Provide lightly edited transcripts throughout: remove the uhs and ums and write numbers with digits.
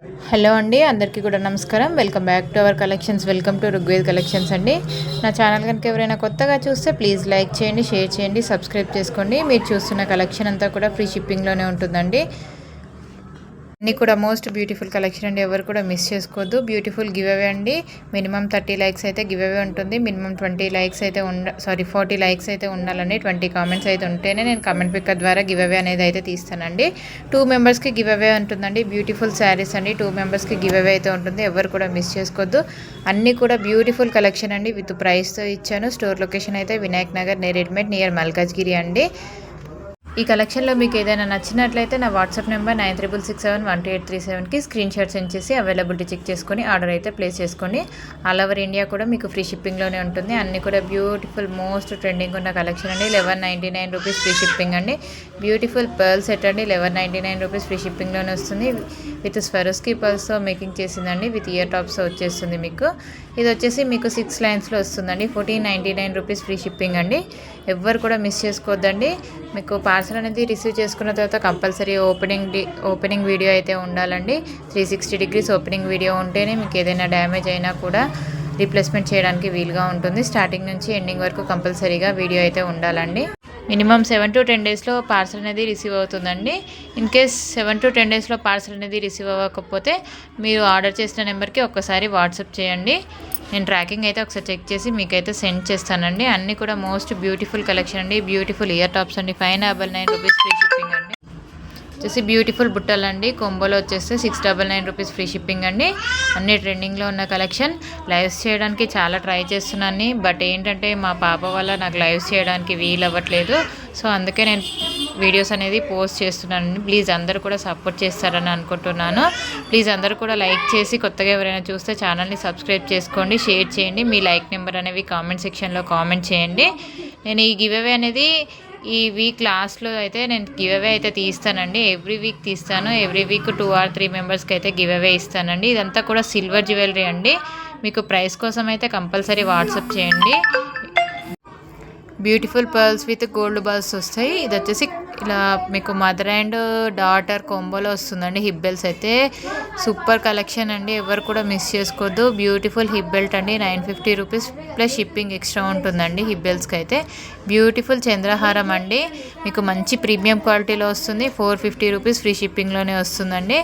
Hello అండి, అందరికీ కూడా నమస్కారం. Welcome back to our collections. Welcome to Rugved collections అండి. నా ఛానల్ కనుక ఎవరైనా కొత్తగా చూస్తే ప్లీజ్ లైక్ చేయండి, షేర్ చేయండి, సబ్స్క్రైబ్ చేసుకోండి. మీరు చూస్తున్న కలెక్షన్ అంతా కూడా ఫ్రీ షిప్పింగ్లోనే ఉంటుందండి. అన్నీ కూడా మోస్ట్ బ్యూటిఫుల్ కలెక్షన్ అండి. ఎవరు కూడా మిస్ చేసుకోవద్దు. బ్యూటిఫుల్ గివ్ అవే అండి. మినిమం 30 లైక్స్ అయితే గివ్ అవే ఉంటుంది. మినిమం 40 లైక్స్ అయితే ఉండాలండి. 20 కామెంట్స్ అయితే ఉంటేనే నేను కామెంట్ పిక్కర్ ద్వారా గివ్ అవే అనేది అయితే తీస్తానండి. 2 మెంబర్స్కి గివ్ అవే ఉంటుందండి. బ్యూటిఫుల్ శారీస్ అండి. 2 మెంబర్స్కి గివ్ అవే అయితే ఉంటుంది. ఎవరు కూడా మిస్ చేసుకోవద్దు. అన్నీ కూడా బ్యూటిఫుల్ కలెక్షన్ అండి. విత్ ప్రైస్తో ఇచ్చాను. స్టోర్ లొకేషన్ అయితే వినాయక్ నగర్ నేరేడ్మెట్ నియర్ మల్కాజ్గిరి అండి. ఈ కలెక్షన్లో మీకు ఏదైనా నచ్చినట్లయితే నా వాట్సాప్ నెంబర్ 9667123837కి స్క్రీన్ షాట్ సెండ్ చేసి అవైలబిలిటీ చెక్ చేసుకొని ఆర్డర్ అయితే ప్లేస్ చేసుకోండి. ఆల్ ఓవర్ ఇండియా కూడా మీకు ఫ్రీ షిప్పింగ్లోనే ఉంటుంది. అన్నీ కూడా బ్యూటిఫుల్ మోస్ట్ ట్రెండింగ్ ఉన్న కలెక్షన్ అండి. 1199 రూపీస్ ఫ్రీ షిప్పింగ్ అండి. బ్యూటిఫుల్ పర్ల్ సెట్ అండి. 1199 రూపీస్ ఫ్రీ షిప్పింగ్లోనే వస్తుంది. విత్ స్వరోస్కి పర్ల్స్తో మేకింగ్ చేసిందండి. విత్ ఇయర్ టాప్స్ వచ్చేస్తుంది మీకు. ఇది వచ్చేసి మీకు 6 లైన్స్లో వస్తుందండి. 1499 రూపీస్ ఫ్రీ షిప్పింగ్ అండి. ఎవ్వరు కూడా మిస్ చేసుకోవద్దండి. మీకు పార్సల్ అనేది రిసీవ్ చేసుకున్న తర్వాత కంపల్సరీ ఓపెనింగ్ వీడియో అయితే ఉండాలండి. 360 డిగ్రీస్ ఓపెనింగ్ వీడియో ఉంటేనే మీకు ఏదైనా డ్యామేజ్ అయినా కూడా రీప్లేస్మెంట్ చేయడానికి వీలుగా ఉంటుంది. స్టార్టింగ్ నుంచి ఎండింగ్ వరకు కంపల్సరీగా వీడియో అయితే ఉండాలండి. మినిమం 7 to 10 డేస్లో పార్సల్ అనేది రిసీవ్ అవుతుందండి. ఇన్ కేస్ 7 to 10 డేస్లో పార్సల్ అనేది రిసీవ్ అవ్వకపోతే మీరు ఆర్డర్ చేసిన నెంబర్కి ఒక్కసారి వాట్సాప్ చేయండి. నేను ట్రాకింగ్ అయితే ఒకసారి చెక్ చేసి మీకైతే సెండ్ చేస్తానండి. అన్నీ కూడా మోస్ట్ బ్యూటిఫుల్ కలెక్షన్ అండి. బ్యూటిఫుల్ ఇయర్ టాప్స్ అండి. 599 రూపీస్ ఫ్రీ షిప్పింగ్ అండి. వచ్చేసి బ్యూటిఫుల్ బుట్టలు అండి. కొంబోలో వచ్చేస్తే 699 రూపీస్ ఫ్రీ షిప్పింగ్ అండి. అన్ని ట్రెండింగ్లో ఉన్న కలెక్షన్. లైవ్స్ చేయడానికి చాలా ట్రై చేస్తున్నాను, బట్ ఏంటంటే మా పాప వల్ల నాకు లైవ్స్ చేయడానికి వీలు అవ్వట్లేదు. సో అందుకే నేను వీడియోస్ అనేది పోస్ట్ చేస్తున్నాను. ప్లీజ్ అందరూ కూడా సపోర్ట్ చేస్తారని అనుకుంటున్నాను. ప్లీజ్ అందరూ కూడా లైక్ చేసి కొత్తగా ఎవరైనా చూస్తే ఛానల్ని సబ్స్క్రైబ్ చేసుకోండి, షేర్ చేయండి. మీ లైక్ నెంబర్ అనేవి కామెంట్ సెక్షన్లో కామెంట్ చేయండి. నేను ఈ గివ్ అవే అనేది ఈ వీక్ లాస్ట్లో అయితే నేను గివ్ అవే అయితే తీస్తానండి. ఎవ్రీ వీక్ తీస్తాను. ఎవ్రీ వీక్ 2 or 3 మెంబర్స్కి అయితే గివ్ అవే ఇస్తానండి. ఇదంతా కూడా సిల్వర్ జ్యువెలరీ అండి. మీకు ప్రైస్ కోసం అయితే కంపల్సరీ వాట్సాప్ చేయండి. Beautiful pearls with gold balls వస్తాయి. ఇది వచ్చేసి ఇలా మీకు మదర్ అండ్ డాటర్ కొంబోలో వస్తుందండి. హిప్ బెల్ట్స్ అయితే సూపర్ కలెక్షన్ అండి. ఎవరు కూడా మిస్ చేసుకోవద్దు. బ్యూటిఫుల్ హిప్ బెల్ట్ అండి. 950 రూపీస్ ప్లస్ షిప్పింగ్ ఎక్స్ట్రా ఉంటుందండి హిప్ బెల్ట్స్కి అయితే. బ్యూటిఫుల్ చంద్రహారం అండి. మీకు మంచి ప్రీమియం క్వాలిటీలో వస్తుంది. 450 రూపీస్ ఫ్రీ షిప్పింగ్లోనే వస్తుందండి.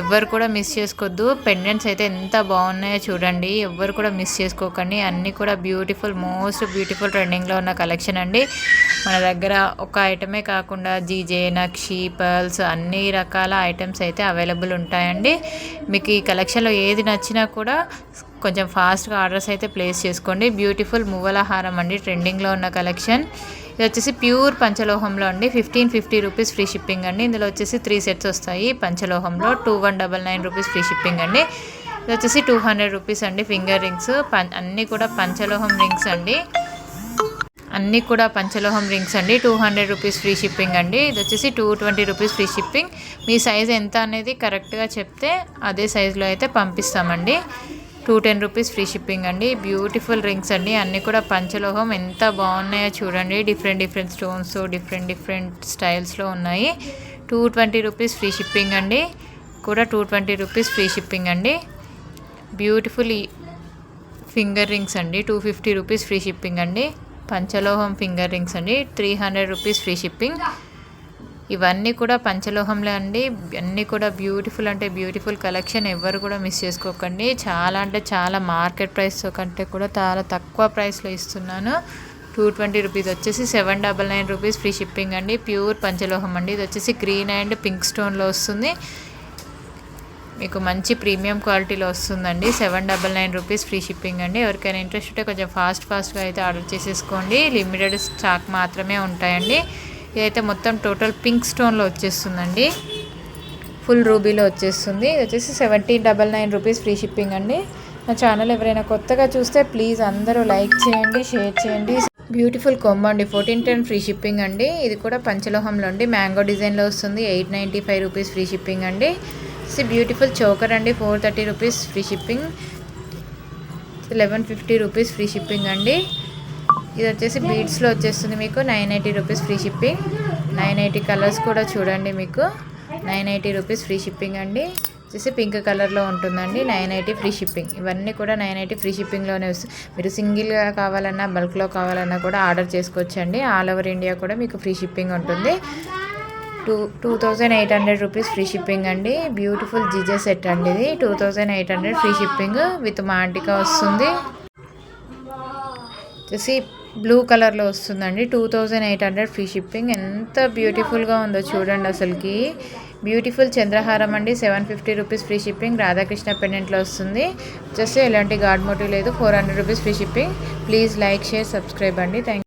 ఎవ్వరు కూడా మిస్ చేసుకోవద్దు. పెండెంట్స్ అయితే ఎంత బాగున్నాయో చూడండి. ఎవ్వరు కూడా మిస్ చేసుకోకండి. అన్నీ కూడా బ్యూటిఫుల్ మోస్ట్ బ్యూటిఫుల్ ట్రెండింగ్లో ఉన్న కలెక్షన్ అండి. మన దగ్గర ఒక ఐటమే కాకుండా జీజే, నక్షి, పర్ల్స్ అన్ని రకాల ఐటమ్స్ అయితే అవైలబుల్ ఉంటాయండి. మీకు ఈ కలెక్షన్లో ఏది నచ్చినా కూడా కొంచెం ఫాస్ట్గా ఆర్డర్స్ అయితే ప్లేస్ చేసుకోండి. బ్యూటిఫుల్ మువ్వల హారం అండి. ట్రెండింగ్లో ఉన్న కలెక్షన్. ఇది వచ్చేసి ప్యూర్ పంచలోహంలో అండి. 1550 రూపీస్ ఫ్రీ షిప్పింగ్ అండి. ఇందులో వచ్చేసి 3 సెట్స్ వస్తాయి పంచలోహంలో. 2199 రూపీస్ ఫ్రీ షిప్పింగ్ అండి. ఇది వచ్చేసి 200 రూపీస్ అండి. ఫింగర్ రింగ్స్ అన్నీ కూడా పంచలోహం రింగ్స్ అండి. అన్నీ కూడా పంచలోహం రింగ్స్ అండి. 200 రూపీస్ ఫ్రీ షిప్పింగ్ అండి. ఇది వచ్చేసి 220 రూపీస్ ఫ్రీ షిప్పింగ్. మీ సైజ్ ఎంత అనేది కరెక్ట్గా చెప్తే అదే సైజులో అయితే పంపిస్తామండి. 210 రూపీస్ ఫ్రీ షిప్పింగ్ అండి. బ్యూటిఫుల్ రింగ్స్ అండి. అన్నీ కూడా పంచలోహం ఎంత బాగున్నాయో చూడండి. డిఫరెంట్ స్టోన్స్, డిఫరెంట్ స్టైల్స్లో ఉన్నాయి. 220 రూపీస్ ఫ్రీ షిప్పింగ్ అండి. కూడా 220 రూపీస్ ఫ్రీ షిప్పింగ్ అండి. బ్యూటిఫుల్ ఫింగర్ రింగ్స్ అండి. 250 రూపీస్ ఫ్రీ షిప్పింగ్ అండి. పంచలోహం ఫింగర్ రింగ్స్ అండి. 300 రూపీస్ ఫ్రీ షిప్పింగ్. ఇవన్నీ కూడా పంచలోహంలో అండి. అన్నీ కూడా బ్యూటిఫుల్ అంటే బ్యూటిఫుల్ కలెక్షన్. ఎవరు కూడా మిస్ చేసుకోకండి. చాలా అంటే చాలా మార్కెట్ ప్రైస్ కంటే కూడా చాలా తక్కువ ప్రైస్లో ఇస్తున్నాను. 220 రూపీస్ వచ్చేసి 799 రూపీస్ ఫ్రీ షిప్పింగ్ అండి. ప్యూర్ పంచలోహం అండి. ఇది వచ్చేసి గ్రీన్ అండ్ పింక్ స్టోన్లో వస్తుంది. మీకు మంచి ప్రీమియం క్వాలిటీలో వస్తుందండి. 799 రూపీస్ ఫ్రీ షిప్పింగ్ అండి. ఎవరికైనా ఇంట్రెస్ట్ ఉంటే కొంచెం ఫాస్ట్గా అయితే ఆర్డర్ చేసేసుకోండి. లిమిటెడ్ స్టాక్ మాత్రమే ఉంటాయండి. ఇదైతే మొత్తం టోటల్ పింక్ స్టోన్లో వచ్చేస్తుందండి. ఫుల్ రూబీలో వచ్చేస్తుంది. ఇది వచ్చేసి 1799 రూపీస్ ఫ్రీ షిప్పింగ్ అండి. నా ఛానల్ ఎవరైనా కొత్తగా చూస్తే ప్లీజ్ అందరూ లైక్ చేయండి, షేర్ చేయండి. బ్యూటిఫుల్ కొమ్మ అండి. 1410 ఫ్రీ షిప్పింగ్ అండి. ఇది కూడా పంచలోహంలో అండి. మ్యాంగో డిజైన్లో వస్తుంది. 895 రూపీస్ ఫ్రీ షిప్పింగ్ అండి. బ్యూటిఫుల్ చోకర్ అండి. 430 rupees free shipping. 1150 rupees free shipping అండి. ఇది వచ్చేసి బీడ్స్లో వచ్చేస్తుంది మీకు. 980 రూపీస్ ఫ్రీ షిప్పింగ్. 980 కలర్స్ కూడా చూడండి మీకు. 980 రూపీస్ ఫ్రీ షిప్పింగ్ అండి. వచ్చేసి పింక్ కలర్లో ఉంటుందండి. 980 ఫ్రీ షిప్పింగ్. ఇవన్నీ కూడా 980 ఫ్రీ షిప్పింగ్లోనే వస్తుంది. మీరు సింగిల్గా కావాలన్నా బల్క్లో కావాలన్నా కూడా ఆర్డర్ చేసుకోవచ్చండి. ఆల్ ఓవర్ ఇండియా కూడా మీకు ఫ్రీ షిప్పింగ్ ఉంటుంది. 2800 రూపీస్ ఫ్రీ షిప్పింగ్ అండి. బ్యూటిఫుల్ జిజే సెట్ అండి ఇది. 2800 ఫ్రీ షిప్పింగ్ విత్ మాంటికా వస్తుంది. వచ్చేసి బ్లూ కలర్లో వస్తుందండి. 2800 ఫ్రీ షిప్పింగ్. ఎంత బ్యూటిఫుల్గా ఉందో చూడండి అసలుకి. బ్యూటిఫుల్ చంద్రహారం అండి. 750 రూపీస్ ఫ్రీ షిప్పింగ్. రాధాకృష్ణ పెండెంట్లో వస్తుంది. జస్ట్ ఎలాంటి గాడ్ మోటివ్ లేదు. 400 rupees free shipping. Please like, share, subscribe అండి. థ్యాంక్